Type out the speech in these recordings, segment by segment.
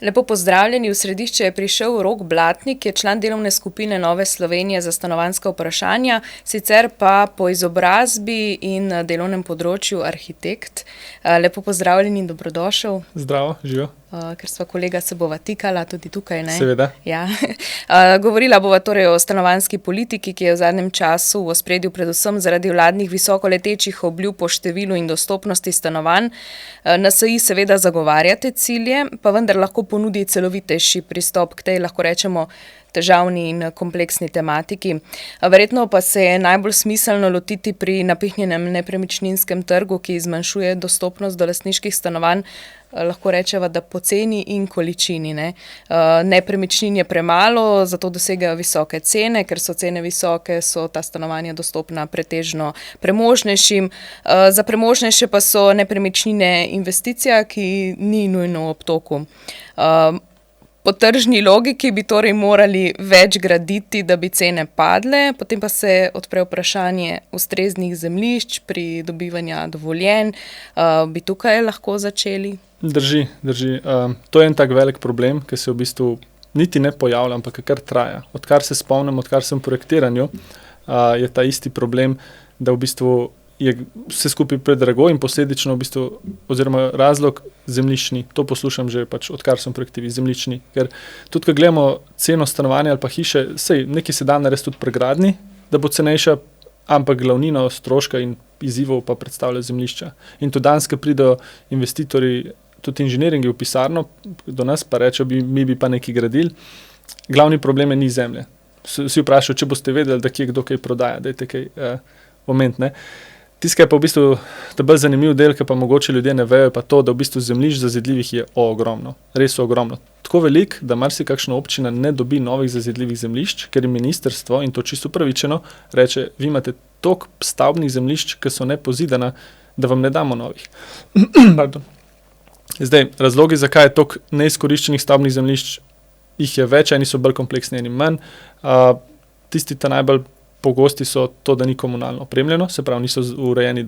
Lepo pozdravljeni, v središče je prišel Rok Blatnik, ki je član delovne skupine Nove Slovenije za stanovanjska vprašanja, sicer pa po izobrazbi in delovnem področju arhitekt. Lepo pozdravljen in dobrodošel. Zdravo, živijo. Ker sva kolega se bova tikala tudi tukaj, ne? Seveda. Ja. Govorila bova torej o stanovanjski politiki, ki je v zadnjem času v ospredju predvsem zaradi vladnih visokoletečih obljub o številu in dostopnosti stanovanj. NSi seveda zagovarjate cilje, pa vendar lahko ponudi celovitejši pristop k tej, lahko rečemo, težavni in kompleksni tematiki. Verjetno pa se je najbolj smiselno lotiti pri napihnjenem nepremičninskem trgu, ki zmanjšuje dostopnost do lastniških stanovanj, lahko rečeva, da po ceni in količini. Nepremičnin je premalo, zato dosegajo visoke cene, ker so cene visoke, so ta stanovanja dostopna pretežno premožnejšim. Za premožnejše pa so nepremičnine investicija, ki ni nujno v obtoku. Po tržni logiki bi torej morali več graditi, da bi cene padle, potem pa se odpre vprašanje ustreznih zemljišč pri dobivanju dovoljenj. Bi tukaj lahko začeli? Drži. To je en tak velik problem, ki se v bistvu niti ne pojavlja, ampak kar traja. Odkar se spomnim, odkar sem v projektiranju, je ta isti problem, da v bistvu je vse skupaj predrago in posledično v bistvu, oziroma razlog zemljiščni, to poslušam že odkar sem projektivi, zemljiščni, ker tudi, ko gledamo ceno stanovanja ali pa hiše, nekaj se da narediti tudi pregradni, da bo cenejša, ampak glavnino stroška in izzivov pa predstavlja zemljišča. In to danes, ko pridejo investitorji, tudi inženiringi v pisarno, do nas pa rečejo, mi bi pa nekaj gradili, glavni problem je ni zemlje. Vsi vprašajo, če boste vedeli, da kdo kaj prodaja, dajte kaj omeniti, ne. Tisto, je pa v bistvu ta bolj zanimiv del, ki pa mogoče ljudje ne vejo, pa to, da v bistvu zemljišč zazidljivih je ogromno. Res ogromno. Tako velik, da marsikakšna občina ne dobi novih zazidljivih zemljišč, ker je ministrstvo, in to čisto upravičeno, reče, vi imate toliko stavbnih zemljišč, ki so nepozidana, da vam ne damo novih. Zdaj, razlogi, zakaj je toliko neizkoriščenih stavbnih zemljišč, jih je več, eni so bolj kompleksni, eni manj. Tisti ta najbolj pogosti so to, da ni komunalno opremljeno, se pravi, niso urejeni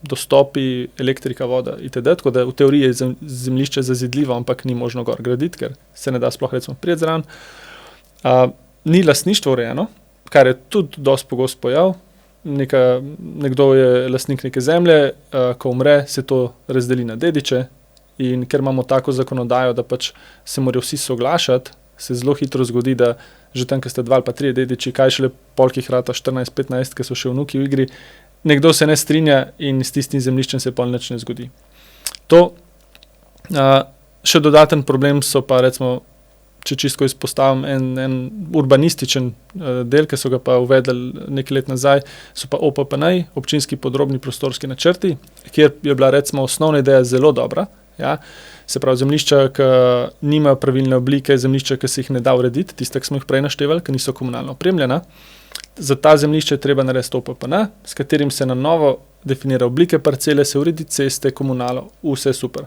dostopi, elektrika, voda itd., tako da v teoriji je zemljišče zazidljivo, ampak ni možno gor graditi, ker se ne da sploh recimo prijeti zraven. Ni lastništvo urejeno, kar je tudi dosti pogost pojav. Nekdo je lastnik neke zemlje, ko umre, se to razdeli na dediče in ker imamo tako zakonodajo, da se morajo vsi soglašati, se zelo hitro zgodi, da že tam, ko ste 2 ali pa 3 dediči, kaj šele polkih rata 14-15, ki so še vnuki v igri, nekdo se ne strinja in s tistim zemljiščem se pol nič ne zgodi. To, še dodaten problem so pa recimo, če čisto izpostavim, en urbanističen del, ki so ga pa uvedli nekaj let nazaj, so pa OPPN-ji, občinski podrobni prostorski načrti, kjer je bila recimo osnovna ideja zelo dobra, ja. Se pravi, zemljišča, ki nimajo pravilne oblike, zemljišča, ki se jih ne da urediti, tiste, ki smo jih prej naštevali, ki niso komunalno opremljena. Za ta zemljišče je treba narediti OPPN, s katerim se na novo definira oblike parcele, se uredi ceste, komunalo, vse super.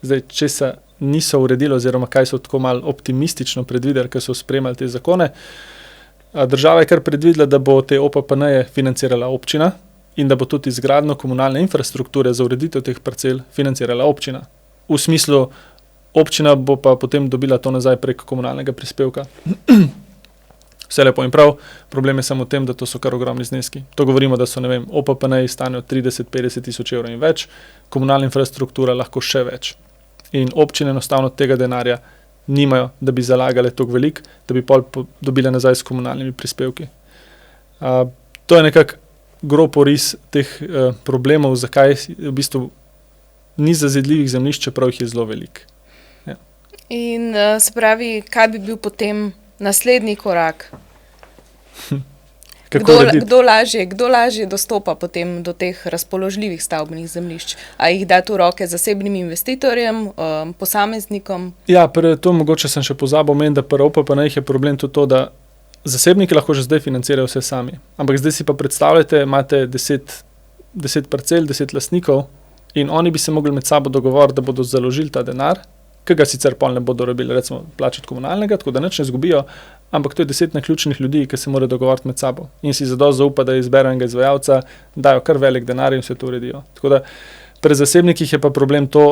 Zdaj, če se niso uredili oziroma kaj so tako malo optimistično predvideli, ker so spremljali te zakone, država je kar predvidela, da bo te OPPN-je financirala občina in da bo tudi izgradnjo komunalne infrastrukture za ureditev teh parcel financirala občina. V smislu, občina bo pa potem dobila to nazaj prek komunalnega prispevka. Vse lepo in prav, problem je samo v tem, da to so kar ogromni zneski. To govorimo, da so, ne vem, OPPN-ji stanejo 30-50 tisoč evrov in več, komunalna infrastruktura lahko še več. In občine enostavno tega denarja nimajo, da bi zalagale toliko veliko, da bi pol dobile nazaj s komunalnimi prispevki. To je nekako grob oris teh problemov, zakaj v bistvu ni zazidljivih zemljišč, čeprav jih je zelo veliko. Ja. In se pravi, kaj bi bil potem naslednji korak? Kdo lažje dostopa potem do teh razpoložljivih stavbnih zemljišč? A jih da v roke zasebnim investitorjem, posameznikom? Ja, to mogoče sem še pozabil omeniti, da pri OPPN-jih je problem tudi to, da zasebniki lahko že zdaj financirajo vse sami. Ampak zdaj si pa predstavljate, imate 10 parcel, 10 lastnikov, in oni bi se mogli med sabo dogovoriti, da bodo založili ta denar, ki ga sicer pol ne bodo rabili, recimo, plačati komunalnega, tako da nič ne izgubijo, ampak to je 10 naključnih ljudi, ki se morajo dogovoriti med sabo. In si zadosti zaupa, da izberejo enega izvajalca, dajo kar velik denar in vse to uredijo. Tako da pri zasebnikih je pa problem to,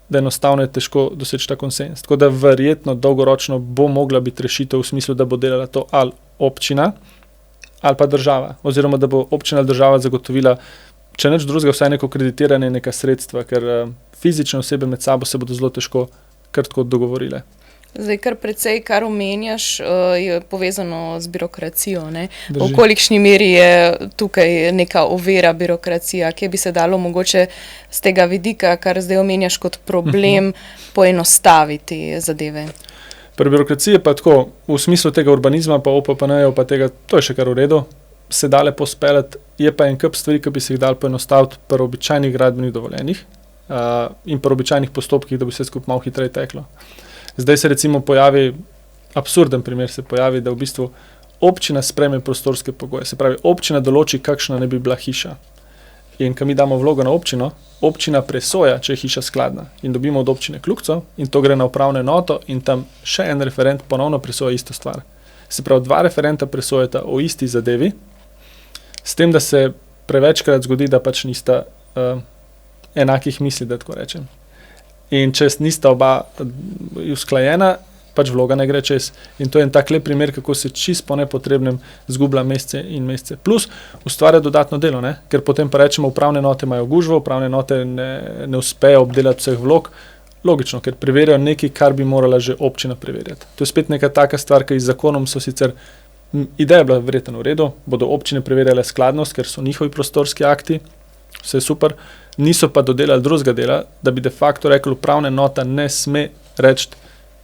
da enostavno je težko doseči ta konsens. Tako da verjetno dolgoročno bo mogla biti rešitev v smislu, da bo delala to ali občina ali pa država. Oziroma, da bo občina ali država zagotovila, če nič drugega, vsaj neko kreditiranje, neka sredstva, ker fizične osebe med sabo se bodo zelo težko kar tako dogovorile. Zdaj, kar precej, kar omenjaš, je povezano z birokracijo. V kolikšni meri je tukaj neka ovira birokracija, kje bi se dalo mogoče z tega vidika, kar zdaj omenjaš kot problem, poenostaviti zadeve? Pri birokraciji pa tako, v smislu tega urbanizma, pa OPPN-jev, pa tega, to je še kar v redu, se dale pospeljati, je pa en kup stvari, ki bi se jih dal poenostaviti pri običajnih gradbenih dovoljenjih in pri običajnih postopkih, da bi vse skupaj malo hitreje teklo. Zdaj se recimo pojavi, absurden primer se pojavi, da v bistvu občina sprejme prostorske pogoje. Se pravi, občina določi, kakšna ne bi bila hiša. In ko mi damo vlogo na občino, občina presoja, če je hiša skladna. In dobimo od občine kljukico in to gre na upravno enoto in tam še en referent ponovno presoja isto stvar. Se pravi, 2 referenta presojata o isti zadevi, s tem, da se prevečkrat zgodi, da pač nista enakih misli, da tako rečem. In če nista oba usklajena, pač vloga ne gre čez. In to je en tak lep primer, kako se čisto po nepotrebnem zgublja mesece in mesece. Plus ustvarja dodatno delo, ne? Ker potem pa rečemo, upravne enote imajo gužvo, upravne enote ne uspejo obdelati vseh vlog. Logično, ker preverjajo nekaj, kar bi morala že občina preverjati. To je spet neka taka stvar, ki z zakonom so sicer, ideja je bila verjetno v redu, bodo občine preverjale skladnost, ker so njihovi prostorski akti, vse super, niso pa dodelali drugega dela, da bi de facto rekli, upravna enota ne sme reči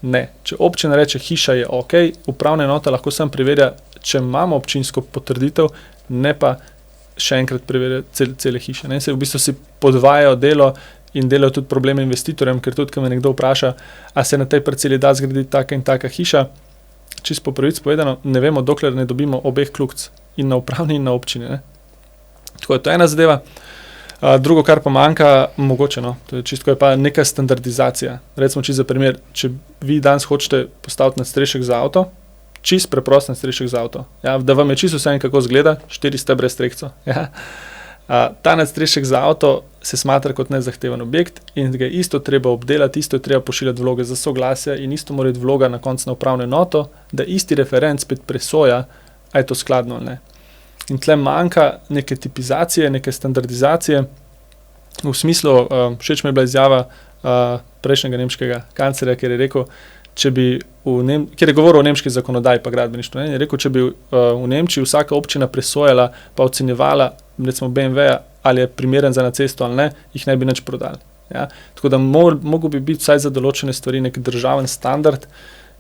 ne. Če občina reče, hiša je ok, upravna enota lahko sam preverja, če imamo občinsko potrditev, ne pa še enkrat preverja cele hiše. Ne? Se v bistvu si podvajajo delo in delajo tudi probleme investitorjem, ker tudi, ko me nekdo vpraša, a se na tej parceli da zgraditi taka in taka hiša, čisto po pravici povedano, ne vemo, dokler ne dobimo obeh kljukic, in na upravni in na občini. Ne? Tako je to ena zadeva. Drugo, kar pa manjka, mogoče, to je čisto, je pa neka standardizacija. Recimo, čisto za primer, če vi danes hočete postaviti nadstrešek za avto, čisto preprost nadstrešek za avto, ja, da vam je čisto vse kako izgleda, 4 stebre strehco. Ja. Ta nadstrešek za avto se smatra kot nezahteven objekt in ga je isto treba obdelati, isto je treba pošiljati vloge za soglasje in isto mora iti vloga na koncu na upravno enoto, da isti referent spet presoja, a je to skladno ali ne. In tle manjka neke tipizacije, neke standardizacije. V smislu, všeč mi je bila izjava prejšnjega nemškega kanclerja, kjer je rekel, kjer je govoril o nemški zakonodaji pa gradbeništvu, je rekel, če bi v Nemčiji vsaka občina presojala pa ocenjevala, recimo BMW-ja, ali je primeren za na cesto ali ne, jih ne bi nič prodali. Ja? Tako da mogel bi biti vsaj za določene stvari nek državen standard,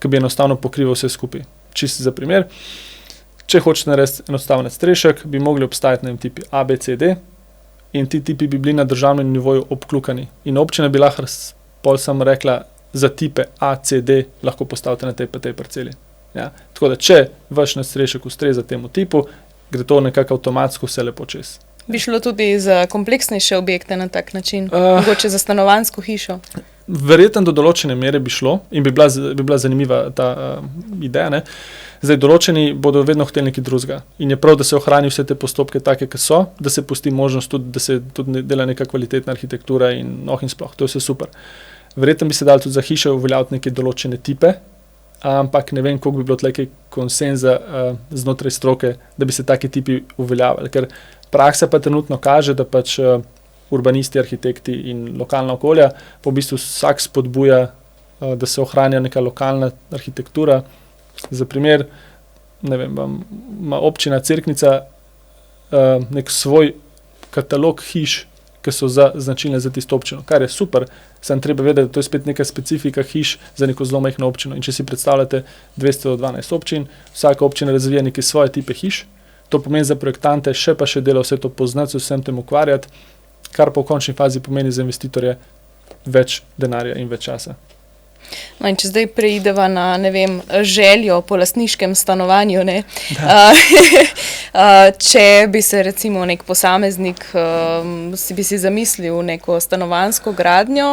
ki bi enostavno pokrival vse skupaj. Čisto za primer, če hočete narediti enostaven strešek, bi mogli obstajati tipi A, B, C, D in ti tipi bi bili na državnem nivoju obklukani. In občina bi lahko pol samo rekla, za tipe A, C, D lahko postavite na tej parceli. Ja? Tako da, če vaš nadstrešek ustreza temu tipu, gre to nekako avtomatsko vse lepo čez. Bi šlo tudi za kompleksnejše objekte na tak način, mogoče za stanovanjsko hišo? Verjetno do določene mere bi šlo in bi bila zanimiva ta ideja. Ne? Zdaj, določeni bodo vedno hteli nekaj drugega in je prav, da se ohrani vse te postopke take, ki so, da se pusti možnost tudi, da se tudi dela neka kvalitetna arhitektura in sploh, to je vse super. Verjetno bi se dali tudi za hiše uveljaviti neke določene tipe, ampak ne vem, koliko bi bilo tlekaj konsenza znotraj stroke, da bi se taki tipi uveljavili, ker praksa pa trenutno kaže, da pač urbanisti, arhitekti in lokalna okolja pa v bistvu vsak spodbuja, da se ohranja neka lokalna arhitektura. Za primer, ne vem, ima občina Cerknica nek svoj katalog hiš, ki so značilne za tisto občino, kar je super, samo treba vedeti, da to je spet neka specifika hiš za neko zelo majhno občino. In če si predstavljate 212 občin, vsaka občina razvija neke svoje tipe hiš, to pomeni za projektante še dela vse to poznati, vsem tem ukvarjati, kar pa v končni fazi pomeni za investitorje več denarja in več časa. No, in če zdaj preideva na, ne vem, željo po lastniškem stanovanju, ne? Če bi se recimo nek posameznik bi si zamislil neko stanovanjsko gradnjo,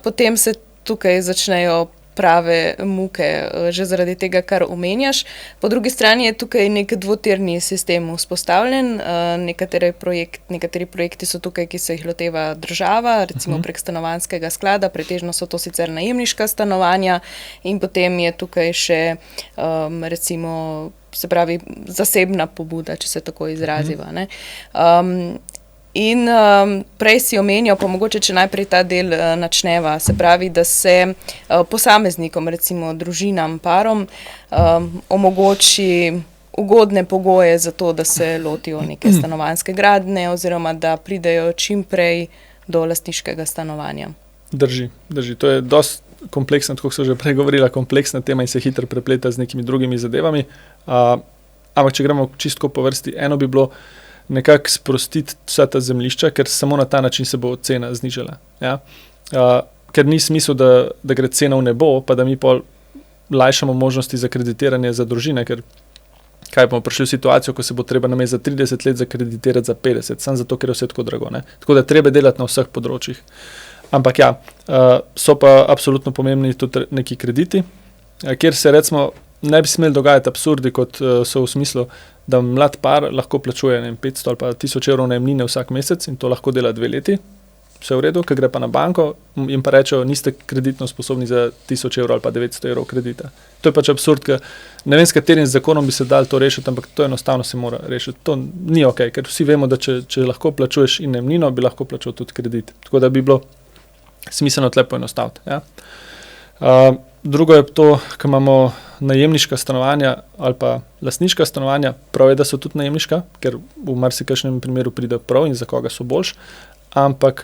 potem se tukaj začnejo prave muke, že zaradi tega, kar omenjaš. Po drugi strani je tukaj nek dvotirni sistem vzpostavljen. Nekateri projekti so tukaj, ki se jih loteva država, recimo prek stanovanjskega sklada, pretežno so to sicer najemniška stanovanja, in potem je tukaj še recimo, se pravi, zasebna pobuda, če se tako izraziva, ne. In prej si omenjal, pa mogoče, če najprej ta del načneva, se pravi, da se posameznikom, recimo družinam, parom, omogoči ugodne pogoje za to, da se lotijo neke stanovanjske gradnje oziroma da pridejo čim prej do lastniškega stanovanja. Drži. To je dosti kompleksna, tako so že prej govorila, kompleksna tema in se hitro prepleta z nekimi drugimi zadevami. Ampak, če gremo čistko po vrsti, eno bi bilo nekako sprostiti vsa ta zemljišča, ker samo na ta način se bo cena znižala. Ja? Ker ni smisel, da gre cena v nebo, pa da mi pol lajšamo možnosti za kreditiranje za družine, ker kaj bomo prišli v situacijo, ko se bo treba namesto za 30 let zakreditirati za 50, samo zato, ker je vse tako drago. Ne? Tako da treba delati na vseh področjih. Ampak ja, so pa absolutno pomembni tudi neki krediti, kjer se recimo ne bi smeli dogajati absurdi, kot so v smislu, da mlad par lahko plačuje 500 ali pa 1000 evrov najemnine vsak mesec in to lahko dela 2 leti, vse v redu, ker gre pa na banko in pa rečejo, niste kreditno sposobni za 1000 evrov ali pa 900 evrov kredita. To je pač absurd, ker ne vem, s katerim zakonom bi se dal to rešiti, ampak to enostavno se mora rešiti. To ni okej, ker vsi vemo, da če lahko plačuješ in najemnino, bi lahko plačal tudi kredit. Tako da bi bilo smiselno tle poenostaviti. Ja. Drugo je to, ko imamo najemniška stanovanja ali pa lastniška stanovanja, prav je, da so tudi najemniška, ker v marsikakšnem primeru pride prav in za koga so boljš, ampak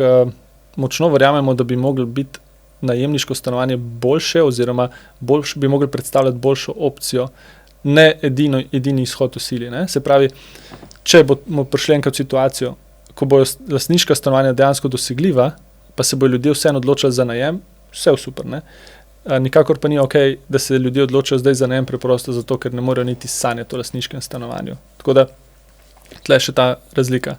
močno verjamemo, da bi mogli biti najemniško stanovanje boljše oziroma bi mogli predstavljati boljšo opcijo, ne edini izhod v sili. Ne? Se pravi, če bomo prišli enkrat v situacijo, ko bojo lastniška stanovanja dejansko dosegljiva, pa se bojo ljudje vseeno odločili za najem, vse super, ne? Nikakor pa ni okej, da se ljudje odločajo zdaj za najem preprosto zato, ker ne morejo niti sanjati o lastniškem stanovanju. Tako da, tle je še ta razlika.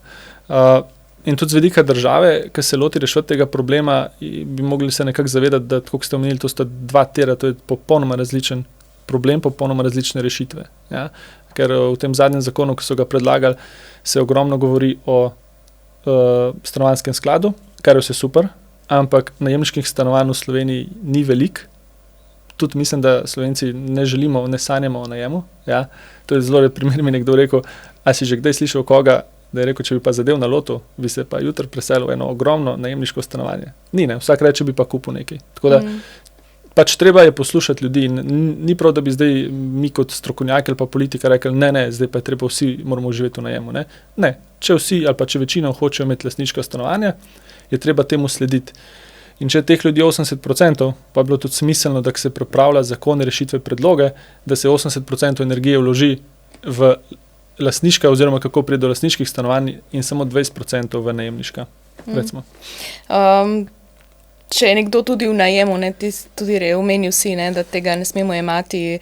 In tudi z vidika države, ki se loti reševati tega problema, bi mogli se nekako zavedati, da, kot ste omenili, to sta dva tira, to je popolnoma različen problem, popolnoma različne rešitve. Ja? Ker v tem zadnjem zakonu, ki so ga predlagali, se ogromno govori o stanovanjskem skladu, kar je vse super, ampak najemniških stanovanj v Sloveniji ni veliko. Tudi mislim, da Slovenci ne želimo, ne sanjamo o najemu. Ja? To je zelo lep primer, mi nekdo rekel, a si že kdaj slišal koga, da je rekel, če bi pa zadev na lotu, bi se pa jutri preselil v eno ogromno najemniško stanovanje. Ni, ne, vsak reče, bi pa kupil nekaj. Tako da pač treba je poslušati ljudi in ni prav, da bi zdaj mi kot strokovnjaki ali pa politika rekli, ne, zdaj pa je treba vsi moramo živeti v najemu. Ne, če vsi ali pa če večina hočejo imeti lastniška stanovanja, je treba temu slediti. In če teh ljudi 80%, pa je bilo tudi smiselno, da se pripravlja zakone, rešitve, predloge, da se 80% energije vloži v lastniška oziroma kako pride do lastniških stanovanj in samo 20% v najemniška, recimo. Če je nekdo tudi v najemu, ne, ti tudi omenil si, ne, da tega ne smemo jemati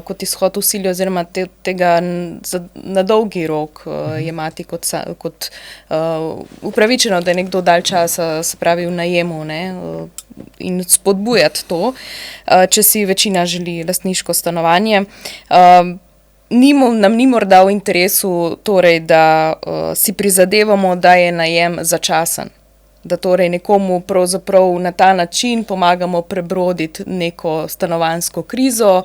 kot izhod v sili oziroma tega na dolgi rok jemati kot upravičeno, da je nekdo dalj časa, se pravi, v najemu, ne, in spodbujati to, če si večina želi lastniško stanovanje. Nam ni morda v interesu, torej, da si prizadevamo, da je najem začasen. Da torej nekomu pravzaprav na ta način pomagamo prebroditi neko stanovanjsko krizo,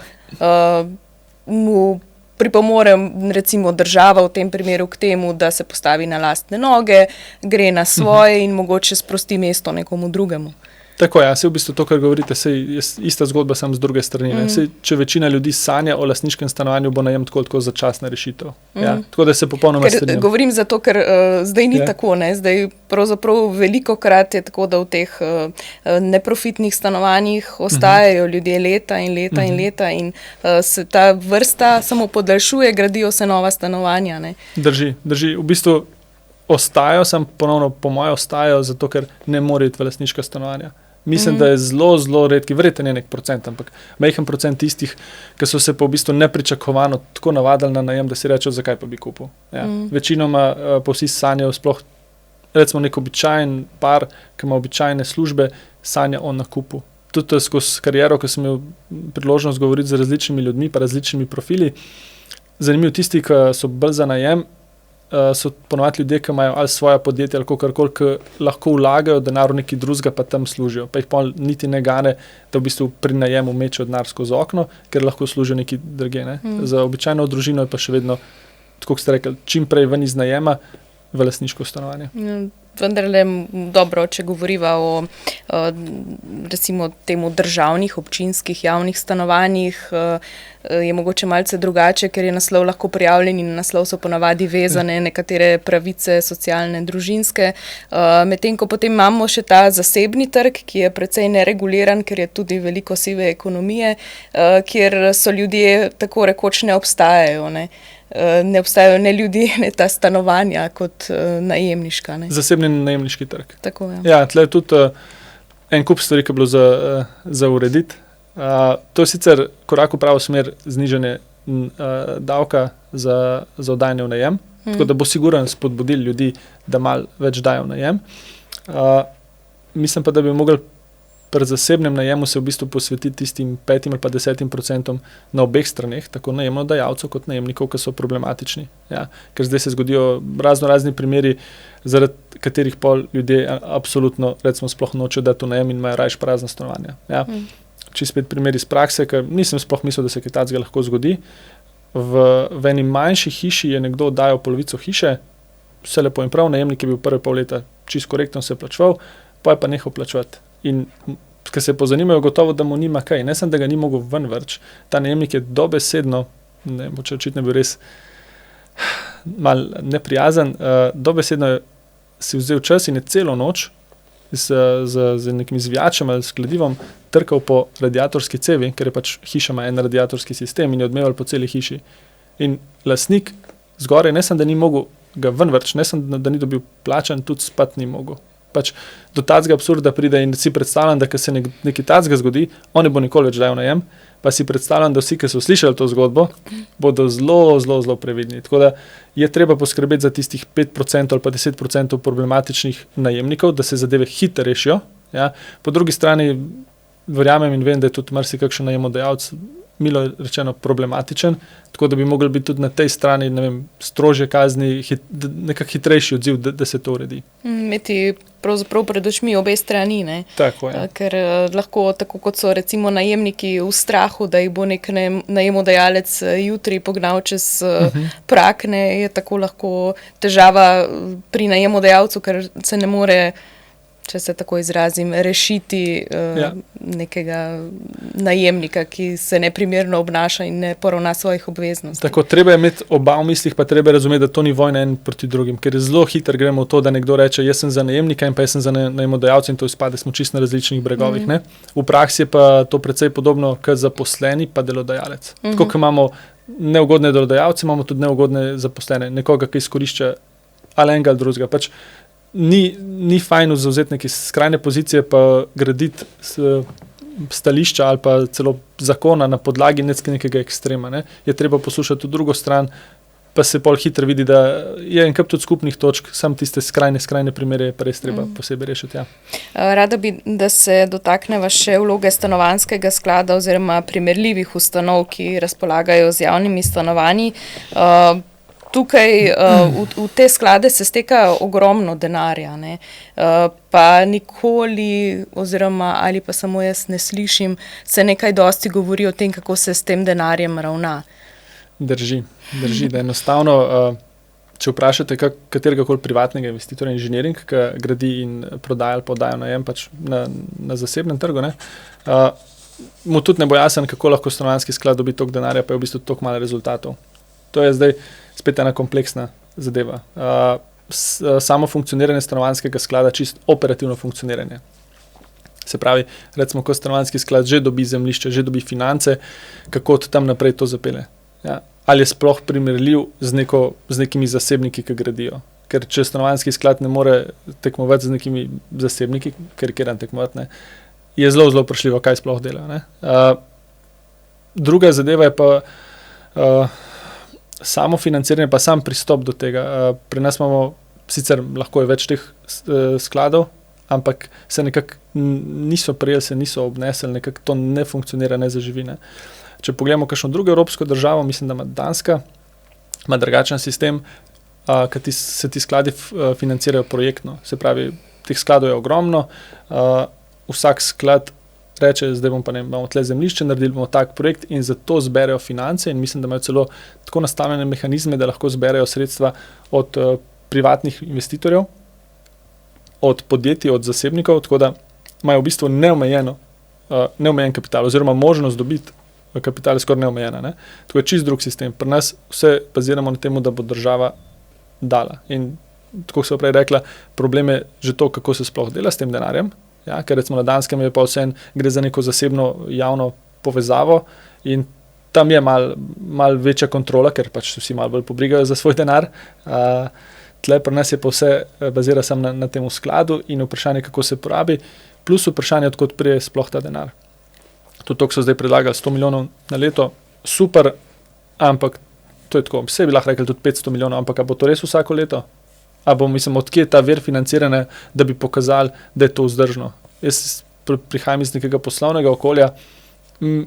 mu pripomore recimo država v tem primeru k temu, da se postavi na lastne noge, gre na svoje in mogoče sprosti mesto nekomu drugemu. Tako je, v bistvu to, kar govorite, je ista zgodba, samo z druge strani. Če večina ljudi sanja o lastniškem stanovanju, bo najem tako začasna rešitev. Ja? Tako da se popolnoma strinjam. Govorim zato, ker zdaj ni tako. Ne? Zdaj pravzaprav velikokrat je tako, da v teh neprofitnih stanovanjih ostajajo ljudje leta in leta in leta in se ta vrsta samo podaljšuje, gradijo se nova stanovanja. Ne? Drži. V bistvu ostajajo, ponovno po moje ostajajo, zato ker ne morejo iti v lastniška stanovanja. Mislim, da je zelo, zelo redki, verjetno je nek procent, ampak majhen procent tistih, ki so se pa v bistvu nepričakovano tako navadili na najem, da si rečejo, zakaj pa bi kupil. Ja. Večinoma pa vsi sanjajo sploh, recimo nek običajen par, ki ima običajne službe, sanja o nakupu tudi skozi kariero, ko sem imel priložnost govoriti z različnimi ljudmi, pa različnimi profili, zanimivo tisti, ki so bolj za najem, so ponovadi ljudje, ki imajo ali svoje podjetje ali kakorkoli, ki lahko vlagajo denar v nekaj drugega, pa tam služijo. Pa jih pol niti ne gane, da v bistvu pri najemu mečejo denar skozi okno, ker lahko služijo nekaj drugega. Ne? Za običajno družino je pa še vedno, tako kot ste rekli, čim prej ven iz najema v lastniško stanovanje. Vendarle dobro, če govoriva o recimo temu državnih, občinskih, javnih stanovanjih, je mogoče malce drugače, ker je naslov lahko prijavljen in na naslov so ponavadi vezane nekatere pravice socialne, družinske. Medtem ko potem imamo še ta zasebni trg, ki je precej nereguliran, ker je tudi veliko sive ekonomije, kjer so ljudje tako rekoč ne obstajajo, ne? Ne obstajajo ne ljudje, ne ta stanovanja kot najemniška. Ne? Zasebni najemniški trg. Tako, ja. Ja, tle je tudi en kup stvari, ki je bilo za urediti. To je sicer korak v pravo smer znižanje davka za oddajanje v najem, tako da bo sigurno spodbudil ljudi, da malo več dajo v najem. Mislim pa, da bi mogli pri zasebnem najemu se v bistvu posvetiti tistim 5 ali pa 10% na obeh straneh, tako najemodajalcev kot najemnikov, ki so problematični. Ja. Ker zdaj se zgodijo razni primeri, zaradi katerih pol ljudje absolutno, recimo, sploh nočejo dati v najem in imajo rajš prazna stanovanja. Ja. Čisto spet primer iz prakse, ker nisem sploh mislil, da se kaj takega lahko zgodi. V eni manjši hiši je nekdo oddajal polovico hiše, vse lepo in prav, najemnik je bil prve pol leta čisto korektno se plačeval, pa je pa nehal plačevati. In ker se pozanimajo, gotovo, da mu nima kaj. Ne sem, da ga ni mogel ven vrč. Ta najemnik je dobesedno, očitno bil res mal neprijazen, dobesedno si vzel čas in je celo noč z nekim zvijačem ali s kladivom trkal po radiatorski cevi, ker je pač hiša ima en radiatorski sistem in je odmeval po celi hiši. In lastnik zgoraj, ne sem, da ni mogel ga ven vrč, ne sem, da ni dobil plačan, tudi spat ni mogel. Pač do tacega absurda pride in si predstavljam, da ko se nekaj tacega zgodi, on ne bo nikoli več dajal najem, pa si predstavljam, da vsi, ki so slišali to zgodbo, bodo zelo previdni. Tako da je treba poskrbeti za tistih 5% ali pa 10% problematičnih najemnikov, da se zadeve hitro rešijo. Ja. Po drugi strani verjamem in vem, da je tudi marsikakšen najemodajalec milo rečeno problematičen, tako da bi mogli biti tudi na tej strani, ne vem, strožje kazni, nekak hitrejši odziv, da se to uredi. Imeti pravzaprav pred očmi obe strani, ne? Tako je. Ker lahko, tako kot so recimo najemniki v strahu, da jih bo nek najemodajalec jutri pognal čez prak, ne, je tako lahko težava pri najemodajalcu, ker se ne more, če se tako izrazim, rešiti nekega najemnika, ki se neprimerno obnaša in ne poravna svojih obveznosti. Tako, treba je imeti oba v mislih, pa treba razumeti, da to ni vojna en proti drugim, ker zelo hitro gremo v to, da nekdo reče, jaz sem za najemnika in pa jaz sem za najemodajalca in to izpade, smo čisto na različnih bregovih. Ne? V praksi je pa to precej podobno, kot zaposleni pa delodajalec. Tako, ko imamo neugodne delodajalce, imamo tudi neugodne zaposlene, nekoga, ki izkorišča ali enega ali drugega. Pač ni fajn zavzeti neke skrajne pozicije pa graditi stališča ali pa celo zakona na podlagi nekega ekstrema. Ne? Je treba poslušati v drugo stran, pa se pol hitro vidi, da je en kup tudi skupnih točk, sam tiste skrajne primere pa res treba posebej rešiti. Ja. Rada bi, da se dotakneva še vloge stanovanjskega sklada oziroma primerljivih ustanov, ki razpolagajo z javnimi stanovanji. Tukaj v te sklade se steka ogromno denarja, ne? Pa nikoli, oziroma ali pa samo jaz ne slišim, se nekaj dosti govori o tem, kako se s tem denarjem ravna. Drži, da enostavno, če vprašate kateregakoli privatnega investitorja, inženiring, ki gradi in prodaja ali podaja najem pač na zasebnem trgu, ne, mu tudi ne bo jasen, kako lahko stanovanjski sklad dobi toliko denarja, pa je v bistvu toliko malo rezultatov. To je zdaj spet ena kompleksna zadeva. Samo funkcioniranje stanovanjskega sklada, čisto operativno funkcioniranje. Se pravi, recimo, ko stanovanjski sklad že dobi zemljišče, že dobi finance, kako od tam naprej to zapelje. Ja. Ali je sploh primerljiv z nekimi zasebniki, ki gradijo. Ker če stanovanjski sklad ne more tekmovati z nekimi zasebniki, ker tekmovati, ne, je zelo vprašljivo, kaj sploh dela. Ne. Druga zadeva je pa samo financiranje, pa sam pristop do tega. Pri nas imamo, sicer lahko je več teh skladov, ampak se nekako niso prijeli, se niso obnesli, nekako to ne funkcionira, ne zaživi. Ne. Če pogledamo kakšno drugo evropsko državo, mislim, da ima Danska, ima drugačen sistem, ki se ti skladi financirajo projektno. Se pravi, teh skladov je ogromno, vsak sklad reče, zdaj imamo tle zemljišče, naredili bomo tak projekt in zato zberejo finance in mislim, da imajo celo tako nastavljene mehanizme, da lahko zberejo sredstva od privatnih investitorjev, od podjetij, od zasebnikov, tako da imajo v bistvu neomejen kapital oziroma možnost dobiti kapital je skoraj neomejena. Ne? To je čist drug sistem. Pri nas vse baziramo na tem, da bo država dala. In tako se je prej rekla, problem je že to, kako se sploh dela s tem denarjem. Ja, ker recimo na Danskem je pa vse gre za neko zasebno javno povezavo in tam je mal večja kontrola, ker pač vsi malo bolj pobrigajo za svoj denar. Tle pri nas je pa vse bazira samo na tem skladu in vprašanje, kako se porabi, plus vprašanje, odkot prije sploh ta denar. Tudi to, so zdaj predlagali 100 milijonov na leto, super, ampak to je tako, vse bi lahko rekli tudi 500 milijonov, ampak bo to res vsako leto? A bo, mislim, odkje je ta vir financiranja, da bi pokazali, da je to vzdržno? Jaz prihajam iz nekega poslovnega okolja,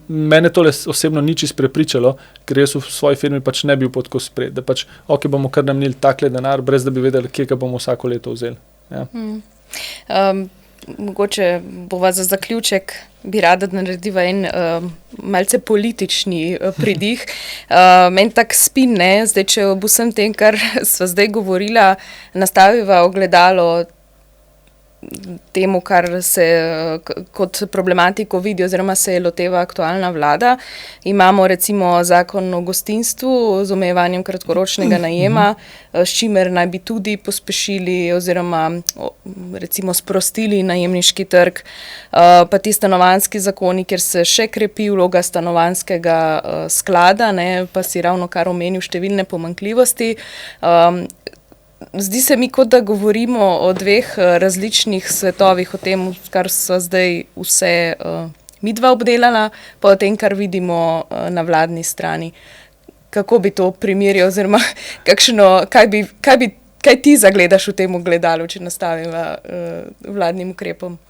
mene tole osebno ni čisto prepričalo, ker jaz v svoji firmi pač ne bil podko spred, da pač, ok, bomo kar namenili takle denar, brez da bi vedeli, kje ga bomo vsako leto vzeli. Ja. Mogoče bova za zaključek bi rada narediva en malce politični pridih. Meni tak spin, ne, zdaj če ob vsem tem, kar sva zdaj govorila, nastaviva ogledalo temu, kar se kot problematiko vidi oziroma se je loteva aktualna vlada. Imamo recimo zakon o gostinstvu z omejevanjem kratkoročnega najema, s čimer naj bi tudi pospešili oziroma recimo sprostili najemniški trg, pa ti stanovanjski zakoni, kjer se še krepi vloga stanovanjskega sklada, ne, pa si ravno kar omenil številne pomanjkljivosti. Zdi se mi, kot da govorimo o dveh različnih svetovih, o tem, kar so zdaj vse midva obdelala, pa o tem, kar vidimo na vladni strani. Kako bi to primerjal, oziroma kaj ti zagledaš v tem ogledalu, če nastaviva vladnim ukrepom?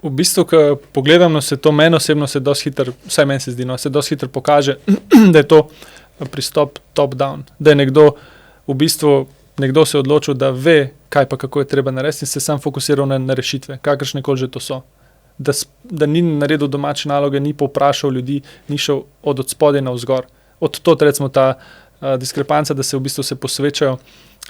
V bistvu, ko pogledam, se to meni osebno se dosti hitro, vsaj meni se zdi, se dosti hitro pokaže, da je to pristop top-down, da je nekdo se odločil, da ve, kaj pa kako je treba narediti in se sam fokusiral na rešitve, kakršne koli že to so. Da ni naredil domače naloge, ni povprašal ljudi, ni šel od spodaj na vzgor. Od to recimo ta diskrepanca, da se v bistvu se posvečajo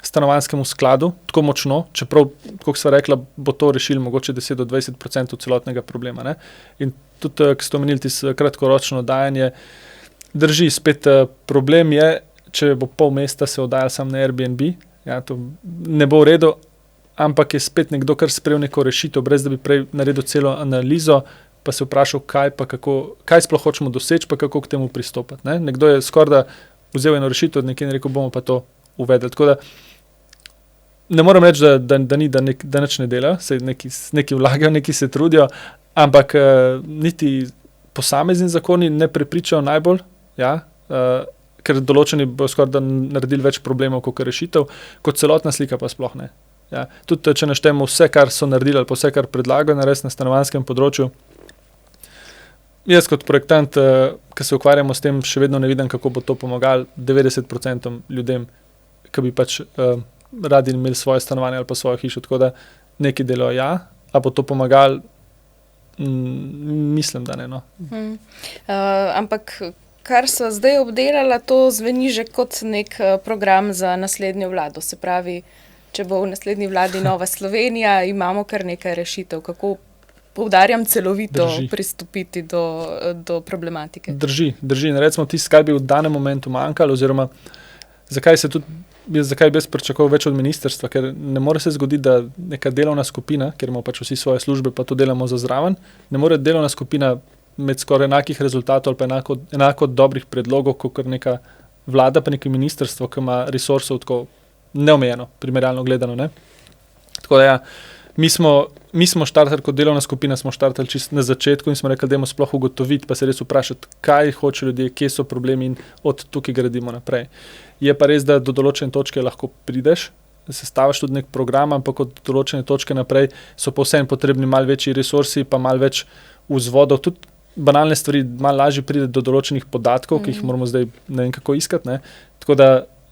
stanovanjskemu skladu, tako močno, čeprav, kot sva rekla, bo to rešili mogoče 10-20% celotnega problema. Ne? In tudi, ko ste omenili kratkoročno dajanje, drži, spet problem je, če bo pol mesta se oddajal sam na Airbnb, ja, to ne bo v redu, ampak je spet nekdo, kar sprejel neko rešitev, brez da bi prej naredil celo analizo, pa se vprašal, kaj sploh hočemo doseči, pa kako k temu pristopati. Ne? Nekdo je skoraj da vzel eno rešitev od nekje in rekel, bomo pa to uvedli. Tako da ne moram reči, da nič ne delajo, se neki vlagajo, neki se trudijo, ampak niti posamezni zakoni ne prepričajo najbolj, ja, ker določeni bo skoraj da naredili več problemov kot rešitev, kot celotna slika pa sploh ne. Ja. Tudi če naštejemo vse, kar so naredili ali pa vse, kar predlagajo narediti na stanovanjskem področju, jaz kot projektant, ki se ukvarjamo s tem, še vedno ne vidim, kako bo to pomagalo 90% ljudem, ki bi pač radi imeli svoje stanovanje ali pa svojo hišo, tako da nekaj delo ja, a bo to pomagalo, mislim, da ne. No. Ampak kar so zdaj obdelala, to zveni že kot nek program za naslednjo vlado. Se pravi, če bo v naslednji vladi Nova Slovenija, imamo kar nekaj rešitev. Kako, poudarjam, celovito pristopiti do problematike. Drži. Recimo tisto, kar bi v danem momentu manjkalo, oziroma zakaj bi jaz pričakoval več od ministrstva, ker ne more se zgoditi, da neka delovna skupina, ker imamo pač vsi svoje službe, pa to delamo za zraven, ne more delovna skupina med skoraj enakih rezultatov ali pa enako dobrih predlogov, kot neka vlada, pa neko ministrstvo, ki ima resursov tako neomejeno, primerjalno gledano. Ne? Tako da ja, mi smo štartali kot delovna skupina, smo štartali čisto na začetku in smo rekli, da dajmo sploh ugotoviti, pa se res vprašati, kaj hoče ljudje, kje so problemi in od tukaj gradimo naprej. Je pa res, da do določene točke lahko prideš sestaviš tudi nek program, ampak od določene točke naprej so pa vseeno potrebni malo večji resursi, pa malo več vzvodov, tudi banalne stvari, malo lažje pride do določenih podatkov, ki jih moramo zdaj ne vem kako iskati, ne. Tako da,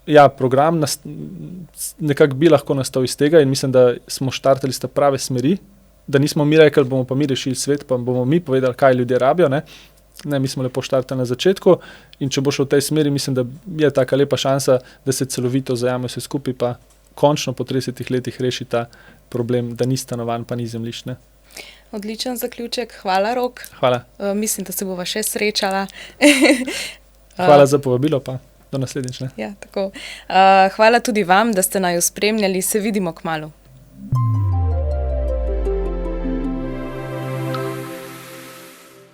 ja, program nekako bi lahko nastal iz tega in mislim, da smo štartali iz te prave smeri, da nismo mi rekli, bomo pa mi rešili svet, pa bomo mi povedali, kaj ljudje rabijo, ne. Ne, mi smo lepo štartali na začetku in če bo šel v tej smeri, mislim, da je taka lepa šansa, da se celovito zajame vse skupaj, pa končno po 30 letih reši ta problem, da ni stanovanj, pa ni zemljišč, ne. Odličen zaključek, hvala Rok. Hvala. Mislim, da se bova še srečala. Hvala za povabilo, pa do naslednjič, ne. Ja, tako. Hvala tudi vam, da ste naju spremljali, se vidimo kmalu.